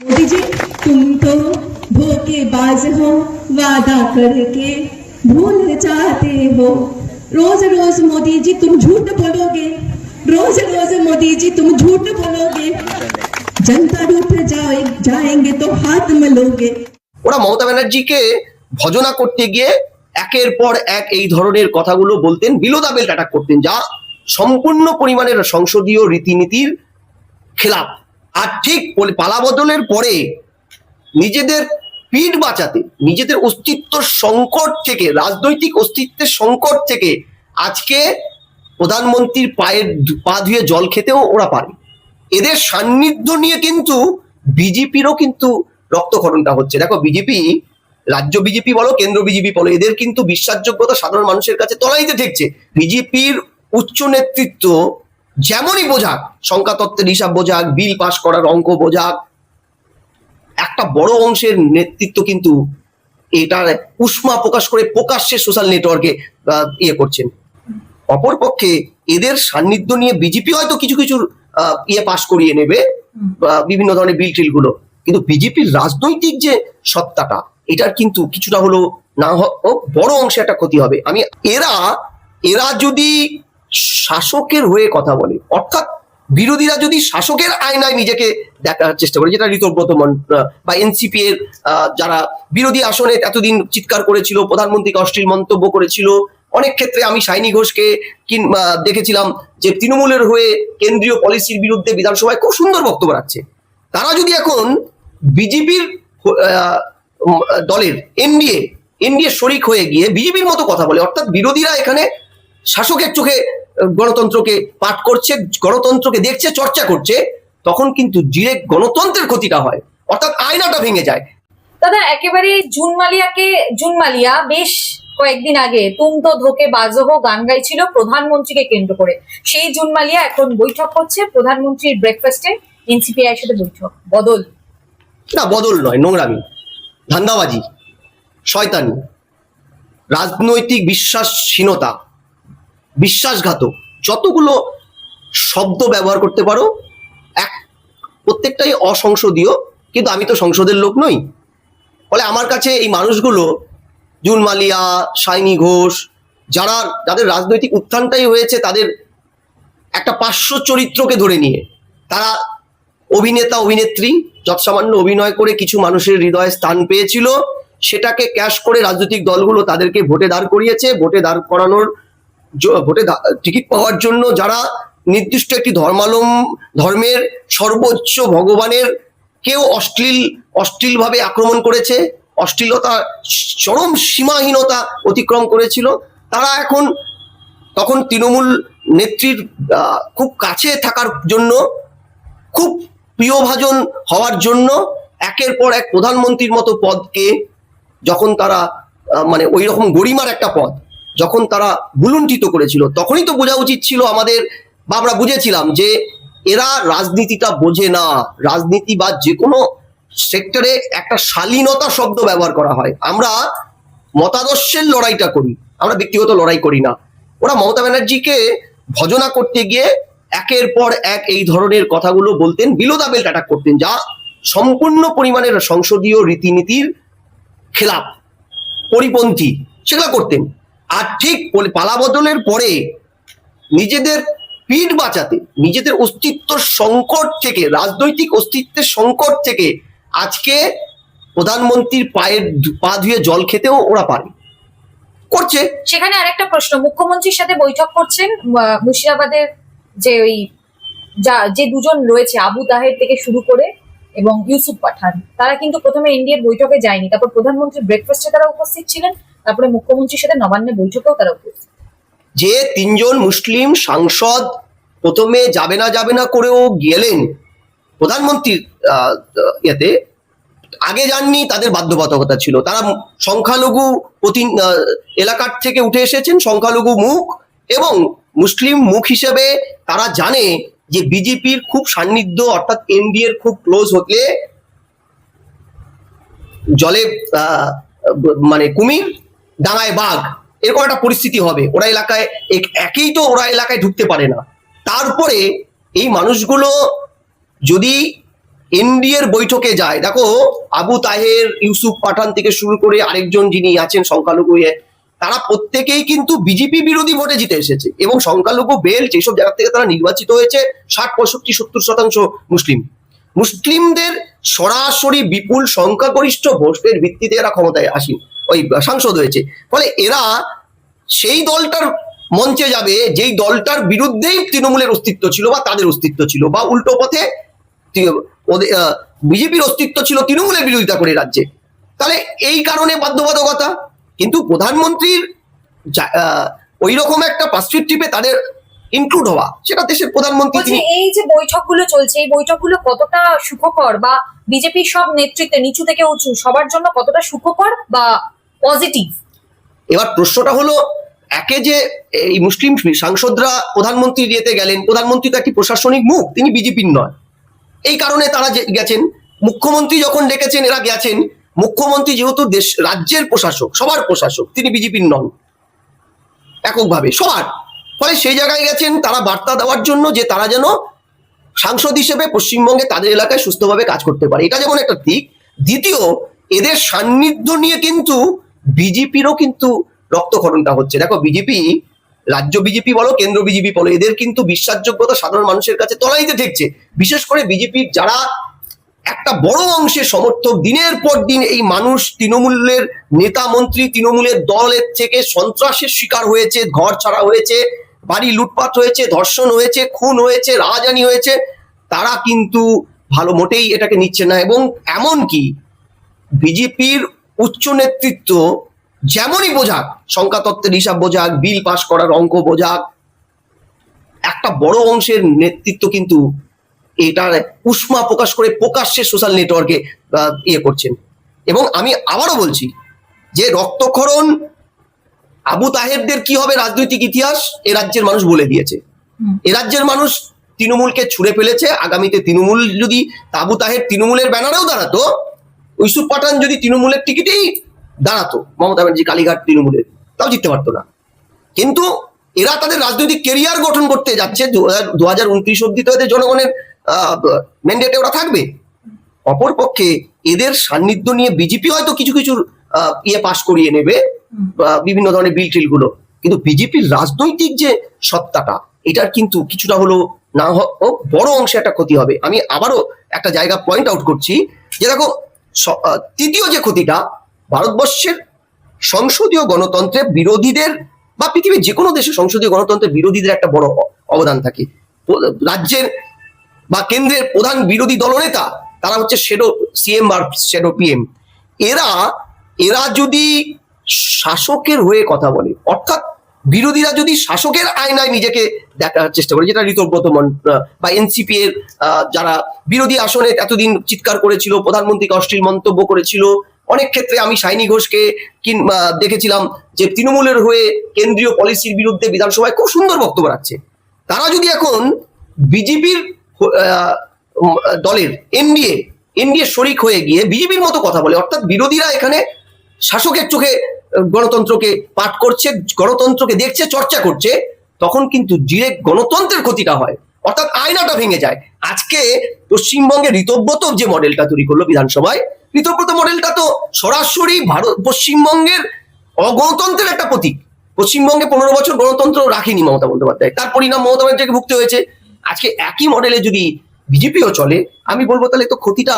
मोदी जी, तुम तो धोखेबाज हो, वादा करके भूल जाते हो। रोज रोज मोदी जी तुम झूठ बोलोगे, रोज रोज मोदी जी तुम झूठ बोलोगे, जनता रूठ जाएंगे तो हाथ मलोगे। ওরা মমতা ব্যানার্জিকে ভজনা করতে গিয়ে একের পর এক এই ধরনের কথাগুলো বলতেন, বিলো দ্য বেল্ট অ্যাটাক করতেন, যা সম্পূর্ণ পরিমাণের সংসদীয় রীতিনীতির খেলাপ। আর ঠিক পালাবদলের পরে নিজেদের পিঠ বাঁচাতে, নিজেদের অস্তিত্ব সংকট থেকে, রাজনৈতিক অস্তিত্বের সংকট থেকে আজকে প্রধানমন্ত্রীর পা ধুয়ে জল খেতেও ওরা পারে। এদের সান্নিধ্য নিয়ে কিন্তু বিজেপিরও কিন্তু রক্তক্ষরণটা হচ্ছে। দেখো, বিজেপি, রাজ্য বিজেপি বলো, কেন্দ্র বিজেপি বলো, এদের কিন্তু বিশ্বাসযোগ্যতা সাধারণ মানুষের কাছে তলানিতে ঠেকছে। বিজেপির উচ্চ নেতৃত্ব যেমনই বোঝাক, সংখ্যাতত্ত্বের হিসাব বোঝাক, বিল পাশ করার অঙ্ক বোঝাক, একটা বড় অংশের নেতৃত্ব কিন্তু এটার উষ্মা প্রকাশ করে প্রকাশ্যে সোশ্যাল নেটওয়ার্কে করছেন। অপরপক্ষে এদের সান্নিধ্য নিয়ে বিজেপি হয়তো কিছু কিছু পাশ করিয়ে নেবে, বিভিন্ন ধরনের বিল টিল গুলো, কিন্তু বিজেপির রাজনৈতিক যে সত্তাটা, এটার কিন্তু কিছুটা হলো না হোক বড় অংশে একটা ক্ষতি হবে। এরা যদি শাসকের হয়ে কথা বলে, অর্থাৎ বিরোধীরা যদি শাসকের আয়নায় নিজেকে দেখার চেষ্টা করে, যেটা ঋতব্রত বা এনসিপি এর যারা বিরোধী আসনে এতদিন চিৎকার করেছিল, প্রধানমন্ত্রীকে অশ্লীল মন্তব্য করেছিল, অনেক ক্ষেত্রে আমি সাইনি ঘোষকে দেখেছিলাম যে তৃণমূলের হয়ে কেন্দ্রীয় পলিসির বিরুদ্ধে বিধানসভায় খুব সুন্দর বক্তব্য রাখছে। তারা যদি এখন বিজেপির দলের এনডিএ শরিক হয়ে গিয়ে বিজেপির মতো কথা বলে, অর্থাৎ বিরোধীরা এখানে শাসকের চোখে গণতন্ত্রকে পাঠ করছে, গণতন্ত্রকে দেখছে, চর্চা করছে, তখন কিন্তু ডিরেক্ট গণতন্ত্রের ক্ষতিটা হয়, অর্থাৎ আয়নাটা ভেঙে যায়। দাদা, একেবারে জুন মালিয়া বেশ কয়েকদিন আগে তুম তো ধোকে বাজো হো গান গাইছিল প্রধানমন্ত্রীকে কেন্দ্র করে। সেই জুন মালিয়া এখন বৈঠক করছে প্রধানমন্ত্রীর ব্রেকফাস্টে, এনসিপিআই এর সাথে বৈঠক। বদল না, বদল নয়, নোংরামি, ধান্দাবাজি, শয়তানি, রাজনৈতিক বিশ্বাসহীনতা, বিশ্বাসঘাতক, যতগুলো শব্দ ব্যবহার করতে পারো, প্রত্যেকটাই অসংসদীয়। কিন্তু আমি তো সংসদের লোক নই, ফলে আমার কাছে এই মানুষগুলো, জুন মালিয়া, সাইনি ঘোষ, যাদের রাজনৈতিক উত্থানটাই হয়েছে তাদের একটা পার্শ্ব চরিত্রকে ধরে নিয়ে, তারা অভিনেতা অভিনেত্রী যৎসামান্য অভিনয় করে কিছু মানুষের হৃদয়ে স্থান পেয়েছিল, সেটাকে ক্যাশ করে রাজনৈতিক দলগুলো তাদেরকে ভোটে দাঁড় করিয়েছে। ভোটে টিকিট পাওয়ার জন্য যারা নির্দিষ্ট একটি ধর্মের সর্বোচ্চ ভগবানের কেউ অশ্লীলভাবে আক্রমণ করেছে, অশ্লীলতা চরম সীমাহীনতা অতিক্রম করেছিল, তারা তখন তৃণমূল নেত্রীর খুব কাছে থাকার জন্য, খুব প্রিয়ভাজন হওয়ার জন্য একের পর এক প্রধানমন্ত্রীর মতো পদকে যখন তারা মানে ওই রকম গরিমার একটা পদ যখন তারা ভুলুণ্ঠিত করেছিল, তখনই তো বোঝা উচিত ছিল আমাদের, বা আমরা বুঝেছিলাম যে এরা রাজনীতিটা বোঝে না। রাজনীতি বা যে কোনো সেক্টরে একটা শালীনতা শব্দ ব্যবহার করা হয়। আমরা মতাদর্শের লড়াইটা করি, আমরা ব্যক্তিগত লড়াই করি না। ওরা মমতা ব্যানার্জিকে ভজনা করতে গিয়ে একের পর এক এই ধরনের কথাগুলো বলতেন, বিলো দ্য বেল্ট অ্যাটাক করতেন, যা সম্পূর্ণ পরিমাণের সংসদীয় রীতিনীতির খেলাপ, পরিপন্থী, সেগুলো করতেন। আর ঠিক পালাবদলের পরে নিজেদের পিঠ বাঁচাতে, নিজেদের অস্তিত্ব সংকট থেকে, রাজনৈতিক অস্তিত্বের সংকট থেকে আজকে প্রধানমন্ত্রীর পা ধুয়ে জল খেতেও ওরা করছে। সেখানে আরেকটা প্রশ্ন, মুখ্যমন্ত্রীর সাথে বৈঠক করছেন মুর্শিদাবাদের যে দুজন রয়েছে, আবু তাহের থেকে শুরু করে এবং ইউসুফ পাঠান, তারা কিন্তু প্রথমে এনডিএর বৈঠকে যায়নি, তারপর প্রধানমন্ত্রীর ব্রেকফাস্টে তারা উপস্থিত ছিলেন, তারপরে মুখ্যমন্ত্রীর সাথে নবান্নে বৈঠকেও তারা উপস্থিত। যে তিনজন মুসলিম সাংসদ প্রথমে যাবে না করেও গেলেন প্রধানমন্ত্রীর ইয়েতে, আগে যাননি, তাদের বাধ্যবাধকতা ছিল। তারা সংখ্যালঘু এলাকার থেকে উঠে এসেছেন, সংখ্যালঘু মুখ এবং মুসলিম মুখ হিসেবে তারা জানে যে বিজেপির খুব সান্নিধ্য, অর্থাৎ এনডিএর খুব ক্লোজ হতে জলে মানে কুমির, ডাঙায় বাঘ, এরকম একটা পরিস্থিতি হবে। ওরা এলাকায় ঢুকতে পারে না। তারপরে এই মানুষগুলো যদি এনডিএর বৈঠকে যায়, দেখো আবু তাহের, ইউসুফ পাঠান থেকে শুরু করে আরেকজন যিনি আছেন সংখ্যালঘু, তারা প্রত্যেকেই কিন্তু বিজেপি বিরোধী ভোটে জিতে এসেছে, এবং সংখ্যালঘু বেল্ট যেসব জায়গা থেকে তারা নির্বাচিত হয়েছে 60-65-70% মুসলিমদের সরাসরি বিপুল সংখ্যাগরিষ্ঠ ভোটের ভিত্তিতে এরা ক্ষমতায় আসেন, ওই সাংসদ হয়েছে। ফলে এরা সেই দলটার মঞ্চে যাবে যেই দলটার বিরুদ্ধেই তৃণমূলের অস্তিত্ব ছিল বা তাদের অস্তিত্ব ছিল, বা উল্টো পথে বিজেপির অস্তিত্ব ছিল তৃণমূলের বিরোধিতা করে রাজ্যে। তাহলে এই কারণে বাধ্যবাধকতা, কিন্তু প্রধানমন্ত্রীর ওই রকম একটা পার্সপেক্টিভে তাদের ইনক্লুড হওয়া, সেটা দেশের প্রধানমন্ত্রী। এই যে বৈঠকগুলো চলছে, এই বৈঠকগুলো কতটা সুখকর, বা বিজেপির সব নেতৃত্বে নিচু থেকে উঁচু সবার জন্য কতটা সুখকর বা পজিটিভ? এবার প্রশ্নটা হলো, একে যে এই মুসলিম সাংসদরা প্রধানমন্ত্রী ইয়েতে গেলেন, প্রধানমন্ত্রী তো একটি প্রশাসনিক মুখ, তিনি বিজেপির নয়, এই কারণে তারা গেছেন। মুখ্যমন্ত্রী যখন ডেকেছেন এরা গেছেন, মুখ্যমন্ত্রী যেহেতু রাজ্যের প্রশাসক, সবার প্রশাসক, তিনি বিজেপির নন এককভাবে সবার। ফলে সেই জায়গায় গেছেন তারা বার্তা দেওয়ার জন্য যে তারা যেন সাংসদ হিসেবে পশ্চিমবঙ্গে তাদের এলাকায় সুস্থভাবে কাজ করতে পারে, এটা যেমন একটা দিক। দ্বিতীয়, এদের সান্নিধ্য নিয়ে কিন্তু বিজেপিরও কিন্তু রক্তক্ষরণটা হচ্ছে। দেখো বিজেপি, রাজ্য বিজেপি বলো, কেন্দ্র বিজেপি বলো, এদের কিন্তু বিশ্বাসযোগ্যতা সাধারণ মানুষের কাছে তলানিতে ঠেকছে। বিশেষ করে বিজেপির যারা একটা বড় অংশের সমর্থক, দিনের পর দিন এই মানুষ তৃণমূলের নেতা মন্ত্রী, তৃণমূলের দলের থেকে সন্ত্রাসের শিকার হয়েছে, ঘর ছাড়া হয়েছে, বাড়ি লুটপাট হয়েছে, ধর্ষণ হয়েছে, খুন হয়েছে, রাহাজানি হয়েছে, তারা কিন্তু ভালো মোটেই এটাকে নিচ্ছে না। এবং এমনকি বিজেপির উচ্চ নেতৃত্ব যেমনই বোঝাক, সংখ্যাতত্ত্বের হিসাব বোঝাক, বিল পাস করার অঙ্ক বোঝাক, একটা বড় অংশের নেতৃত্ব কিন্তু এটার উষ্মা প্রকাশ করে প্রকাশ্যে সোশ্যাল নেটওয়ার্কে ইয়ে করছেন। এবং আমি আবারও বলছি যে রক্তক্ষরণ, আবু তাহেরদের কি হবে রাজনৈতিক ইতিহাস এ রাজ্যের মানুষ বলে দিয়েছে। এ রাজ্যের মানুষ তৃণমূলকে ছুঁড়ে ফেলেছে। আগামীতে তৃণমূল যদি, আবু তাহের তৃণমূলের ব্যানারেও দাঁড়াতো, ইউসুফ পাঠান যদি তৃণমূলের টিকিটেই দাঁড়াতো, মমতা ব্যানার্জি কালীঘাট তৃণমূলের, তাও জিততে পারতো না। কিন্তু এরা তাদের রাজনৈতিক কেরিয়ার গঠন করতে যাচ্ছে, 2029 অব্দি তো এদের জনগণের ম্যান্ডেটে ওরা থাকবে। অপরপক্ষে এদের সান্নিধ্য নিয়ে বিজেপি হয়তো কিছু কিছু ইয়ে পাস করিয়ে নেবে, বিভিন্ন ধরনের বিল টিল গুলো, কিন্তু বিজেপির রাজনৈতিক যে সত্তাটা, এটার কিন্তু কিছুটা হলো না হোক বড় অংশে একটা ক্ষতি হবে। আমি আবারও একটা জায়গা পয়েন্ট আউট করছি যে দেখো, তৃতীয় যে ক্ষতিটা, ভারতবর্ষের সংসদীয় গণতন্ত্রে বিরোধীদের, বা পৃথিবীর যে কোনো দেশে সংসদীয় গণতন্ত্রের বিরোধীদের একটা বড় অবদান থাকে। রাজ্যের বা কেন্দ্রের প্রধান বিরোধী দলনেতা তারা হচ্ছে শ্যাডো সিএম আর শ্যাডো পিএম। এরা যদি শাসকের হয়ে কথা বলে, অর্থাৎ বিরোধীরা যদি শাসকের আয়নায় নিজেকে দেখার চেষ্টা করে, যেটা ঋতব্রত বা এনসিপি এর যারা বিরোধী আসনে এতদিন চিৎকার করেছিল, প্রধানমন্ত্রীকে অশ্লীল মন্তব্য করেছিল, অনেক ক্ষেত্রে আমি সাইনি ঘোষকে দেখেছিলাম যে তৃণমূলের হয়ে কেন্দ্রীয় পলিসির বিরুদ্ধে বিধানসভায় খুব সুন্দর বক্তব্য রাখছে। তারা যদি এখন বিজেপির দলের এনডিএ শরিক হয়ে গিয়ে বিজেপির মতো কথা বলে, অর্থাৎ বিরোধীরা এখানে শাসকের চোখে গণতন্ত্রকে পাঠ করছে, গণতন্ত্রকে দেখছে, চর্চা করছে, তখন কিন্তু ডিরেক্ট গণতন্ত্রের ক্ষতিটা হয়, অর্থাৎ আয়নাটা ভেঙে যায়। আজকে পশ্চিমবঙ্গে ঋতব্রত যে মডেলটা তৈরি করলো বিধানসভায়, ঋতব্রত মডেলটা তো সরাসরি পশ্চিমবঙ্গের অগণতন্ত্রের একটা প্রতীক। পশ্চিমবঙ্গে 15 বছর গণতন্ত্র রাখেনি মমতা বন্দ্যোপাধ্যায়, তার পরিণাম মমতা বন্দ্যোপাধ্যায়কে ভুগতে হয়েছে। আজকে একই মডেলে যদি বিজেপিও চলে, আমি বলবো তাহলে তো ক্ষতিটা